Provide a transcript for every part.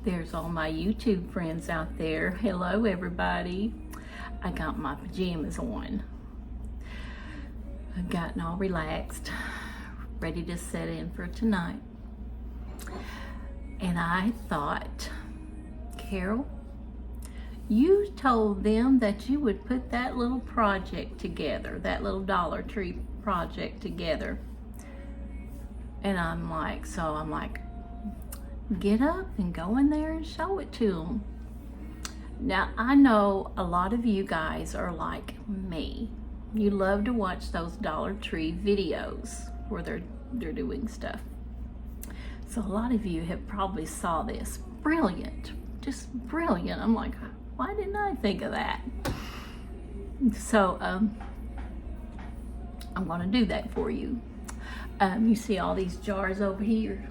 There's all my YouTube friends out there. Hello, everybody. I got my pajamas on. I've gotten all relaxed, ready to set in for tonight. And I thought, Carol, you told them that you would put that little project together, that little Dollar Tree project together. And I'm like, get up and go in there and show it to them. Now, I know a lot of you guys are like me. You love to watch those Dollar Tree videos where they're doing stuff. So a lot of you have probably saw this. Brilliant, just brilliant. I'm like, why didn't I think of that? So I'm gonna do that for you. You see all these jars over here.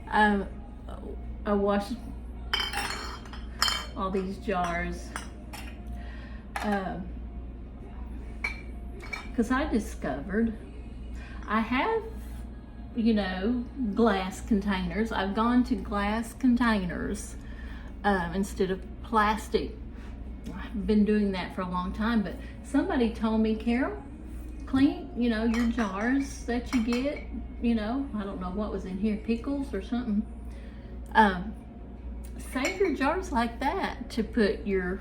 I washed all these jars because I discovered I have, glass containers. I've gone to glass containers instead of plastic. I've been doing that for a long time, but somebody told me, Carol, clean, your jars that you get, I don't know what was in here, pickles or something. Save your jars like that to put your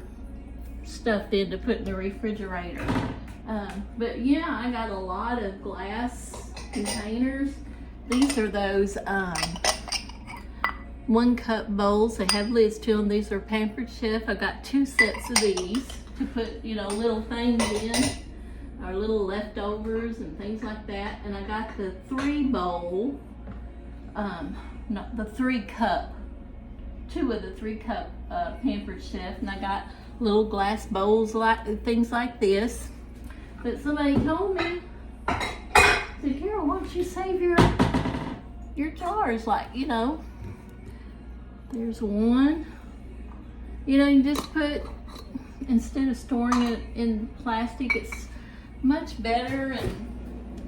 stuff in to put in the refrigerator. But yeah, I got a lot of glass containers. These are those 1-cup bowls. They have lids to them. These are Pampered Chef. I got 2 sets of these to put, little things in, or little leftovers and things like that. And I got the 3-bowl, the 3-cup, 2 of the 3-cup Pampered Chef, and I got little glass bowls, things like this. But somebody told me, said, Carol, why don't you save your jars? There's one. You just put, instead of storing it in plastic, it's much better and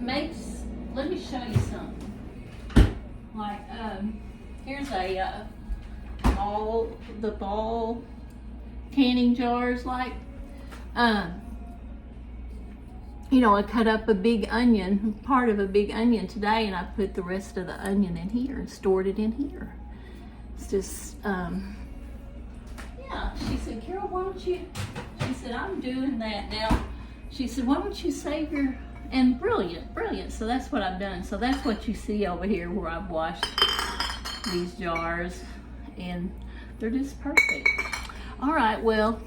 makes, let me show you something. Here's a ball canning jars, I cut up a big onion, part of a big onion today, and I put the rest of the onion in here and stored it in here. It's just, yeah, she said, Carol, why don't you, she said, I'm doing that now. She said, why don't you save your, and brilliant. So that's what I've done. So that's what you see over here where I've washed these jars, and they're just perfect. All right, well,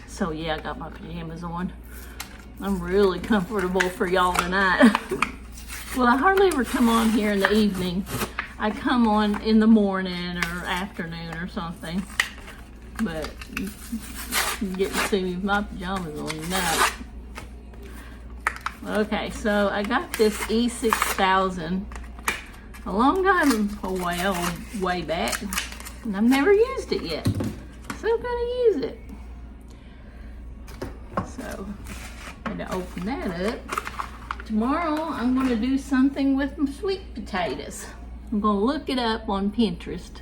so yeah, I got my pajamas on. I'm really comfortable for y'all tonight. Well, I hardly ever come on here in the evening. I come on in the morning or afternoon or something. But you get to see me with my pajamas on tonight. Okay, so I got this E6000 a long time way back, and I've never used it yet. So I'm gonna use it. So I'm gonna open that up. Tomorrow I'm gonna do something with my sweet potatoes. I'm gonna look it up on Pinterest,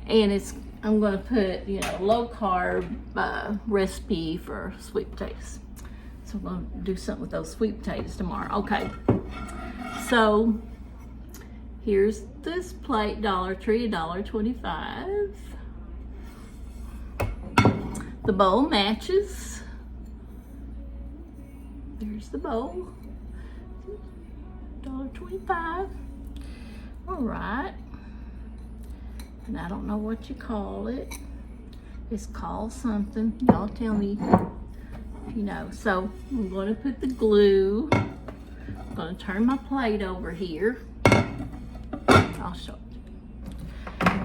and I'm gonna put, low carb recipe for sweet potatoes. So I'm gonna do something with those sweet potatoes tomorrow. Okay, so here's this plate, Dollar Tree, $1.25. The bowl matches. There's the bowl, $1.25. All right. And I don't know what you call it. It's called something. Y'all tell me if you know. So I'm going to put the glue. I'm going to turn my plate over here. I'll show it.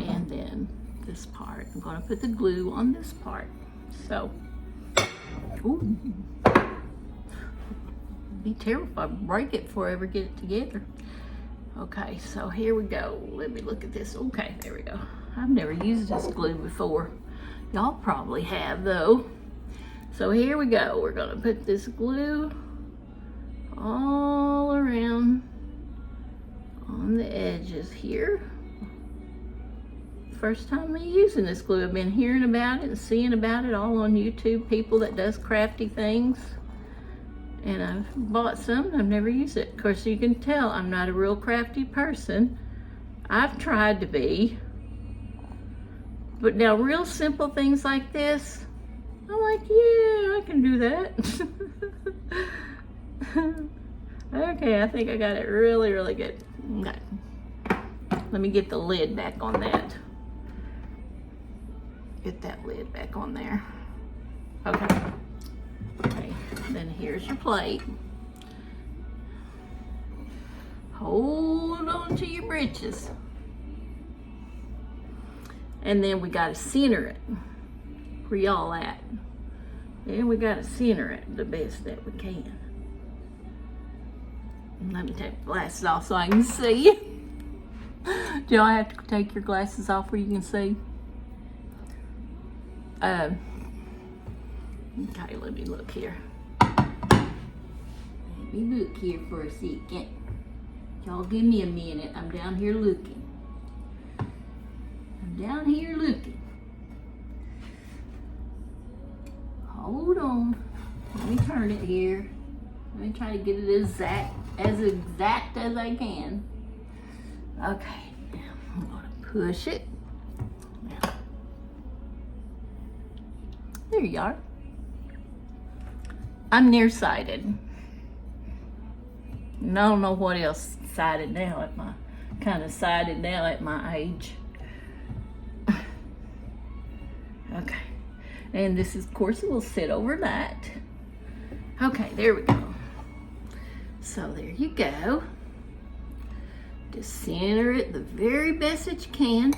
And then this part, I'm going to put the glue on this part. So, ooh, be terrible if I break it before I ever get it together. Okay, so here we go. Let me look at this. Okay, there we go. I've never used this glue before. Y'all probably have though. So here we go. We're gonna put this glue all around on the is here. First time me using this glue. I've been hearing about it and seeing about it all on YouTube, people that does crafty things. And I've bought some, I've never used it. Of course, you can tell I'm not a real crafty person. I've tried to be. But now real simple things like this, I'm like, yeah, I can do that. Okay, I think I got it really, really good. Okay. Let me get the lid back on that. Get that lid back on there. Okay. Okay, then here's your plate. Hold on to your britches. And then we gotta center it. Where y'all at? Then we gotta center it the best that we can. Let me take the glasses off so I can see. Do y'all have to take your glasses off where you can see? Okay, let me look here. Let me look here for a second. Y'all give me a minute. I'm down here looking. Down here looking. Hold on. Let me turn it here. Let me try to get it as exact as I can. Okay. Now I'm gonna push it. Now. There you are. I'm nearsighted. And I don't know what else sighted now at my sighted now at my age. Okay, and this is, of course, it will sit overnight. Okay, there we go. So there you go. Just center it the very best that you can.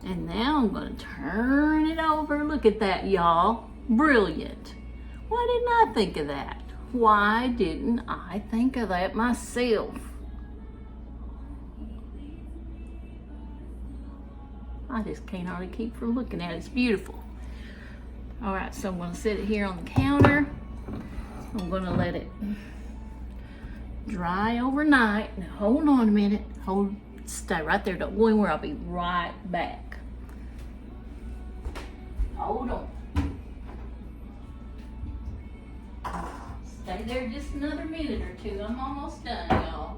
And now I'm gonna turn it over. Look at that, y'all. Brilliant. Why didn't I think of that? Why didn't I think of that myself? I just can't hardly keep from looking at it. It's beautiful. All right, so I'm gonna set it here on the counter. I'm gonna let it dry overnight. Now hold on a minute. Stay right there. Don't go anywhere. I'll be right back. Hold on. Stay there just another minute or two. I'm almost done, y'all.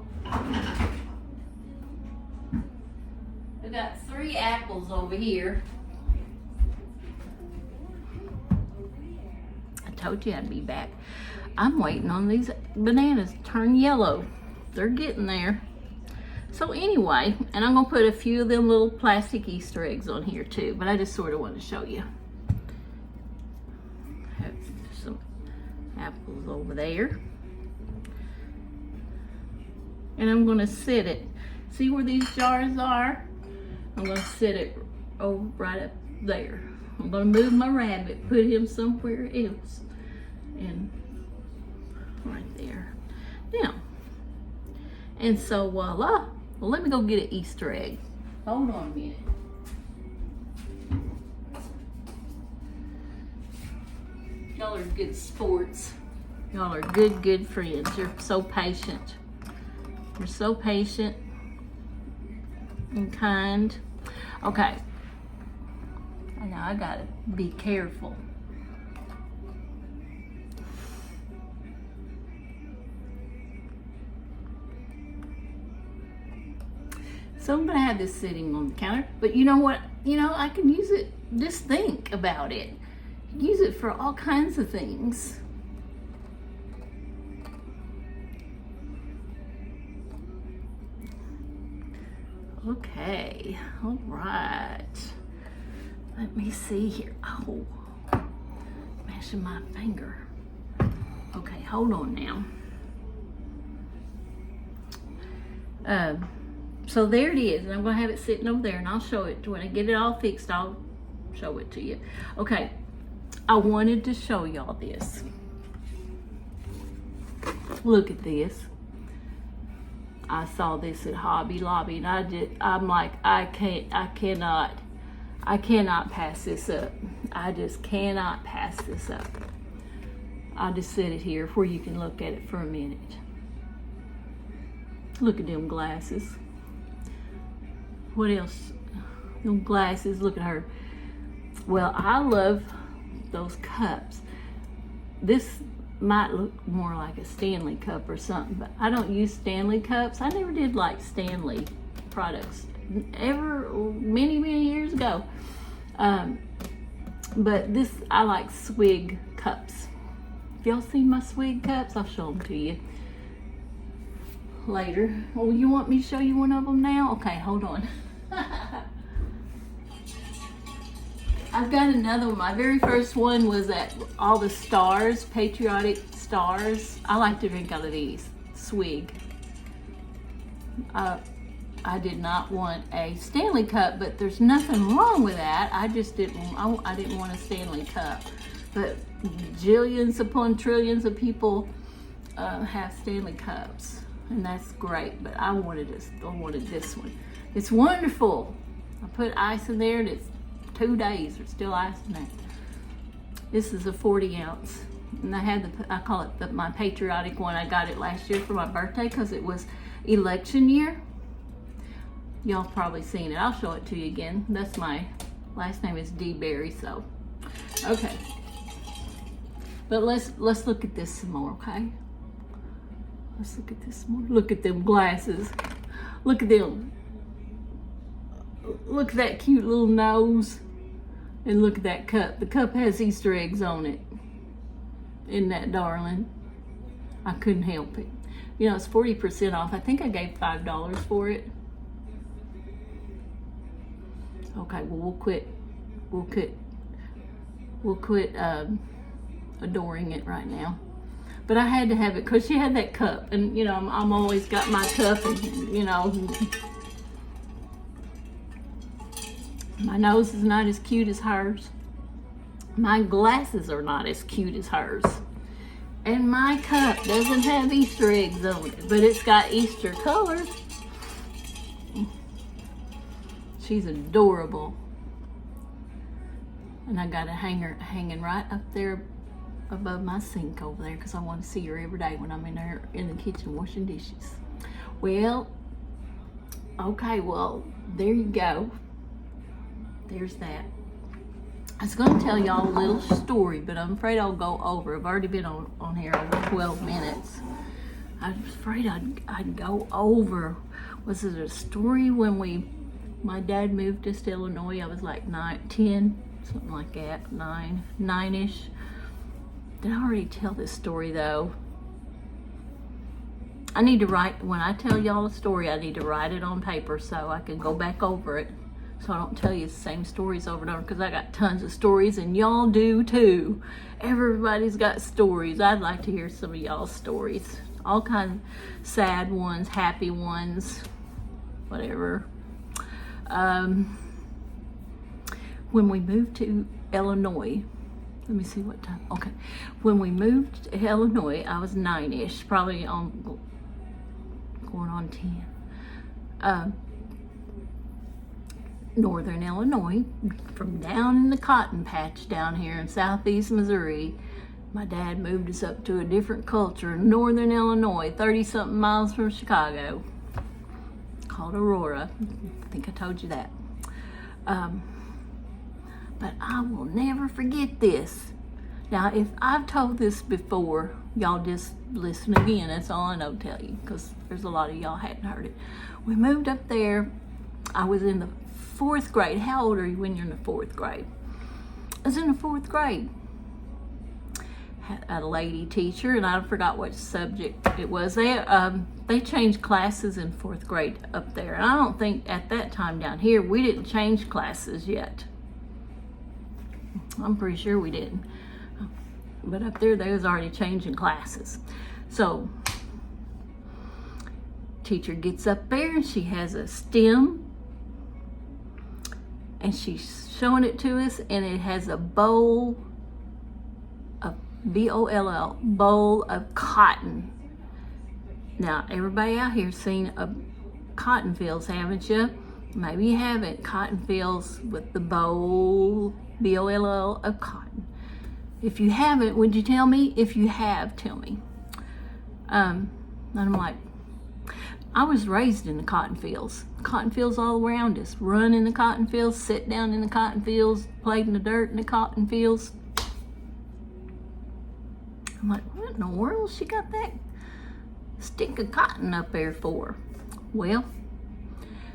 We got 3 apples over here. I told you I'd be back. I'm waiting on these bananas to turn yellow. They're getting there. So anyway, and I'm gonna put a few of them little plastic Easter eggs on here too, but I just sort of want to show you. Have some apples over there. And I'm gonna sit it. See where these jars are? I'm gonna sit it over right up there. I'm gonna move my rabbit, put him somewhere else. And right there. Now, and so voila. Well, let me go get an Easter egg. Hold on a minute. Y'all are good sports. Y'all are good friends. You're so patient. You're so patient and kind. Okay. Now I gotta be careful. So I'm gonna have this sitting on the counter, but you know what? You know, I can use it, just think about it. Use it for all kinds of things. Okay, all right. Let me see here. Oh, mashing my finger. Okay, hold on now. So there it is, and I'm gonna have it sitting over there, and I'll show it when I get it all fixed. I'll show it to you. Okay, I wanted to show y'all this. Look at this. I saw this at Hobby Lobby, and I'm like, I cannot pass this up. I just cannot pass this up. I'll just set it here where you can look at it for a minute. Look at them glasses. What else? Them glasses, look at her. Well, I love those cups. This might look more like a Stanley cup or something, but I don't use Stanley cups. I never did like Stanley products many years ago. But this, I like Swig cups. Have y'all seen my Swig cups? I'll show them to you later. Oh, you want me to show you one of them now? Okay, hold on. I've got another one. My very first one was at all the stars, patriotic stars. I like to drink out of these, Swig. I did not want a Stanley cup, but there's nothing wrong with that. I just didn't want a Stanley cup. But jillions upon trillions of people have Stanley cups, and that's great. But I wanted this one. It's wonderful. I put ice in there, and it's 2 days. There's still ice in there. This is a 40 ounce, and I call it my patriotic one. I got it last year for my birthday because it was election year. Y'all probably seen it. I'll show it to you again. That's my last name is D. Berry, so okay. But let's look at this some more, okay? Let's look at this some more. Look at them glasses. Look at them. Look at that cute little nose. And look at that cup. The cup has Easter eggs on it. Isn't that darling? I couldn't help it. You know, it's 40% off. I think I gave $5 for it. Okay, well, we'll quit adoring it right now. But I had to have it because she had that cup, and you know, I'm always got my cup, and you know, my nose is not as cute as hers. My glasses are not as cute as hers. And my cup doesn't have Easter eggs on it, but it's got Easter colors. She's adorable. And I got a hanger hanging right up there above my sink over there because I want to see her every day when I'm in there in the kitchen washing dishes. Well, okay, well, there you go. There's that. I was going to tell y'all a little story, but I'm afraid I'll go over. I've already been on here over 12 minutes. I was afraid I'd go over. Was it a story when my dad moved us to Illinois? I was like 10, something like that, 9-ish. Did I already tell this story though? I need to write, when I tell y'all a story, I need to write it on paper so I can go back over it. So I don't tell you the same stories over and over, because I got tons of stories and y'all do too. Everybody's got stories. I'd like to hear some of y'all's stories. All kinds of sad ones, happy ones, whatever. When we moved to Illinois, let me see what time. Okay. When we moved to Illinois, I was 9-ish, probably going on 10. Northern Illinois, from down in the cotton patch down here in southeast Missouri. My dad moved us up to a different culture in Northern Illinois, 30-something miles from Chicago, called Aurora. I think I told you that. But I will never forget this. Now, if I've told this before, y'all just listen again. That's all I know to tell you, because there's a lot of y'all hadn't heard it. We moved up there. I was in the 4th grade. How old are you when you're in the 4th grade? I was in the 4th grade. Had a lady teacher, and I forgot what subject it was. They changed classes in 4th grade up there. And I don't think at that time down here, we didn't change classes yet. I'm pretty sure we didn't. But up there, they was already changing classes. So, teacher gets up there, and she has a stem, and she's showing it to us, and it has a bowl of B-O-L-L, bowl of cotton. Now, everybody out here seen a cotton fields, haven't you? Maybe you haven't. Cotton fields with the bowl, B-O-L-L, of cotton. If you haven't, would you tell me? If you have, tell me. And I'm like, I was raised in the cotton fields. Cotton fields all around us. Run in the cotton fields, sit down in the cotton fields, played in the dirt in the cotton fields. I'm like, what in the world she got that stick of cotton up there for? Well,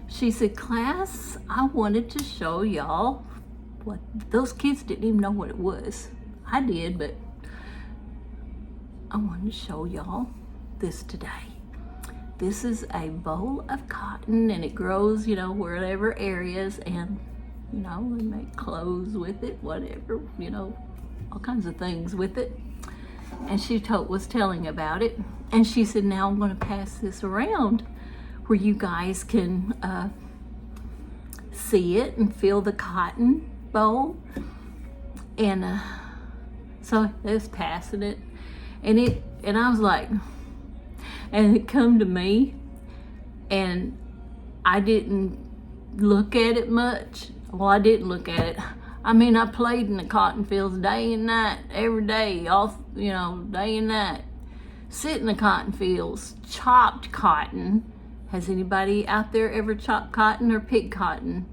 she said, class, I wanted to show y'all what those kids didn't even know what it was. I did, but I wanted to show y'all this today. This is a bowl of cotton, and it grows, you know, wherever areas, and, you know, we make clothes with it, whatever, you know, all kinds of things with it. And she was telling about it, and she said, now I'm going to pass this around where you guys can see it and feel the cotton bowl. And so they was passing it, and I was like, and it come to me, and I didn't look at it much. Well, I didn't look at it. I mean, I played in the cotton fields day and night, every day, all, you know, day and night. Sit in the cotton fields, chopped cotton. Has anybody out there ever chopped cotton or picked cotton?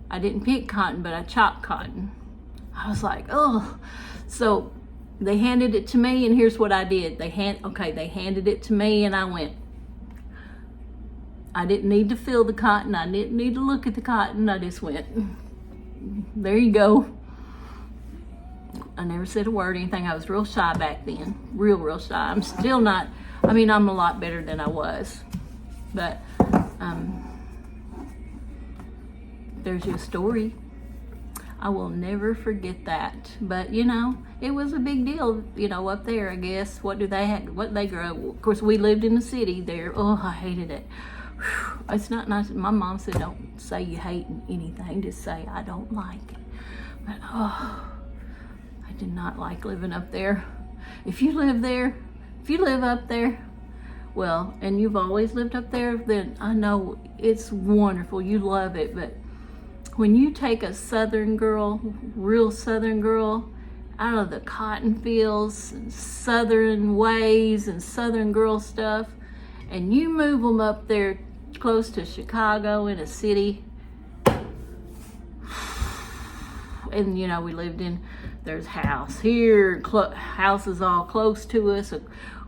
I didn't pick cotton, but I chopped cotton. I was like, oh. So they handed it to me, and here's what I did. They handed it to me, and I went. I didn't need to feel the cotton. I didn't need to look at the cotton. I just went, there you go. I never said a word or anything. I was real shy back then. Real shy. I'm still not, I mean, I'm a lot better than I was. But there's your story. I will never forget that. But, you know, it was a big deal, you know, up there, I guess. What they grow? Of course, we lived in the city there. Oh, I hated it. Whew. It's not nice. My mom said, don't say you hate anything. Just say, I don't like it. But, oh, I did not like living up there. If you live up there, well, and you've always lived up there, then I know it's wonderful. You love it. But when you take a southern girl, real southern girl, out of the cotton fields and southern ways and southern girl stuff, and you move them up there close to Chicago in a city, and you know, we lived in, there's house here, houses all close to us.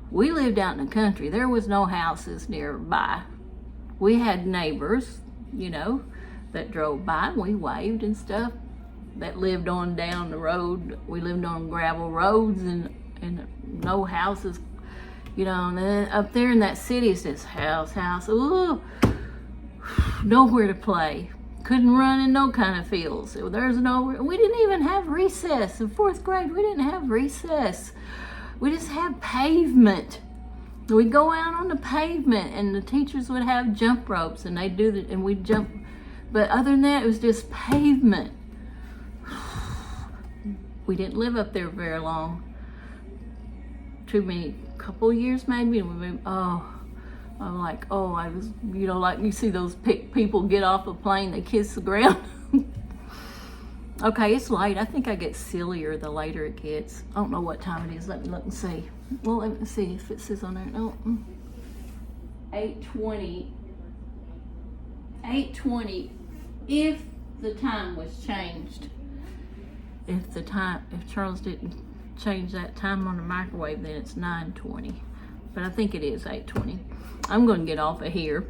We lived out in the country. There was no houses nearby. We had neighbors, you know, that drove by, and we waved and stuff, that lived on down the road. We lived on gravel roads and no houses, you know. And then up there in that city, it's just house, ooh, nowhere to play. Couldn't run in no kind of fields. There's nowhere. We didn't even have recess. In 4th grade, we didn't have recess. We just had pavement. We'd go out on the pavement, and the teachers would have jump ropes, and they'd do that, and we'd jump. But other than that, it was just pavement. We didn't live up there very long. Couple years maybe, and we moved. Oh, I'm like, oh, I was, you know, like you see those people get off a plane, they kiss the ground. Okay, it's late. I think I get sillier the later it gets. I don't know what time it is. Let me look and see. Well, let me see if it says on there. No, 8:20. 8:20. If the time was changed. If Charles didn't change that time on the microwave, then it's 9:20. But I think it is 8:20. I'm going to get off of here,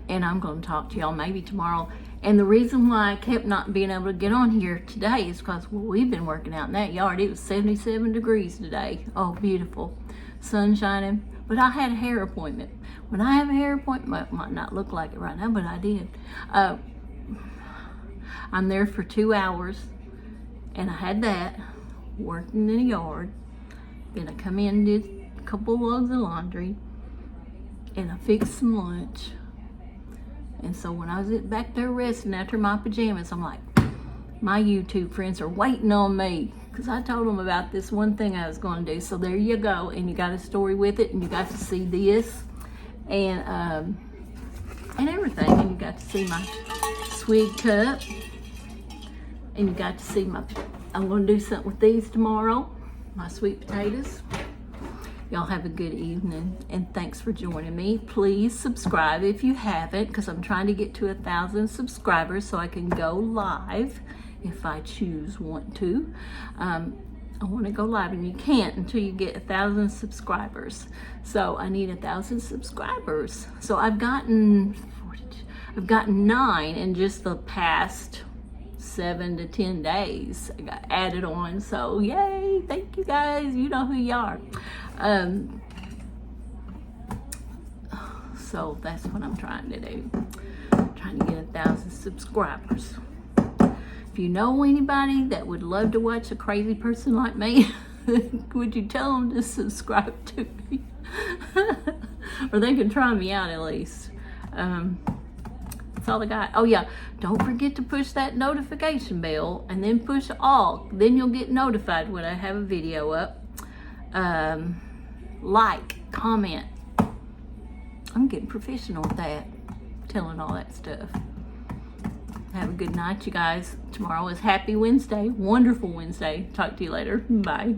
and I'm going to talk to y'all maybe tomorrow. And the reason why I kept not being able to get on here today is because, well, we've been working out in that yard. It was 77 degrees today. Oh, beautiful. Sun shining. But I had a hair appointment. When I have a hair appointment, it might not look like it right now, but I did. I'm there for 2 hours, and I had that, working in the yard. Then I come in and did a couple of loads of laundry, and I fixed some lunch. And so when I was back there resting after my pajamas, I'm like, my YouTube friends are waiting on me, because I told them about this one thing I was going to do. So there you go, and you got a story with it, and you got to see this, and everything, and you got to see my swig cup, and you got to see I'm going to do something with these tomorrow, my sweet potatoes, Y'all have a good evening, and thanks for joining me. Please subscribe if you haven't, because I'm trying to get to 1,000 subscribers so I can go live if I want to. I want to go live, and you can't until you get 1,000 subscribers. So I need 1,000 subscribers. So I've gotten 9 in just the past 7 to 10 days. I got added on, so yay! Thank you guys. You know who you are. So that's what I'm trying to do. I'm trying to get 1,000 subscribers. If you know anybody that would love to watch a crazy person like me, would you tell them to subscribe to me? Or they can try me out at least. That's all I got. Oh yeah, don't forget to push that notification bell and then push all. Then you'll get notified when I have a video up. Like, comment. I'm getting professional at that, telling all that stuff. Have a good night, you guys. Tomorrow is Happy Wednesday. Wonderful Wednesday. Talk to you later. Bye.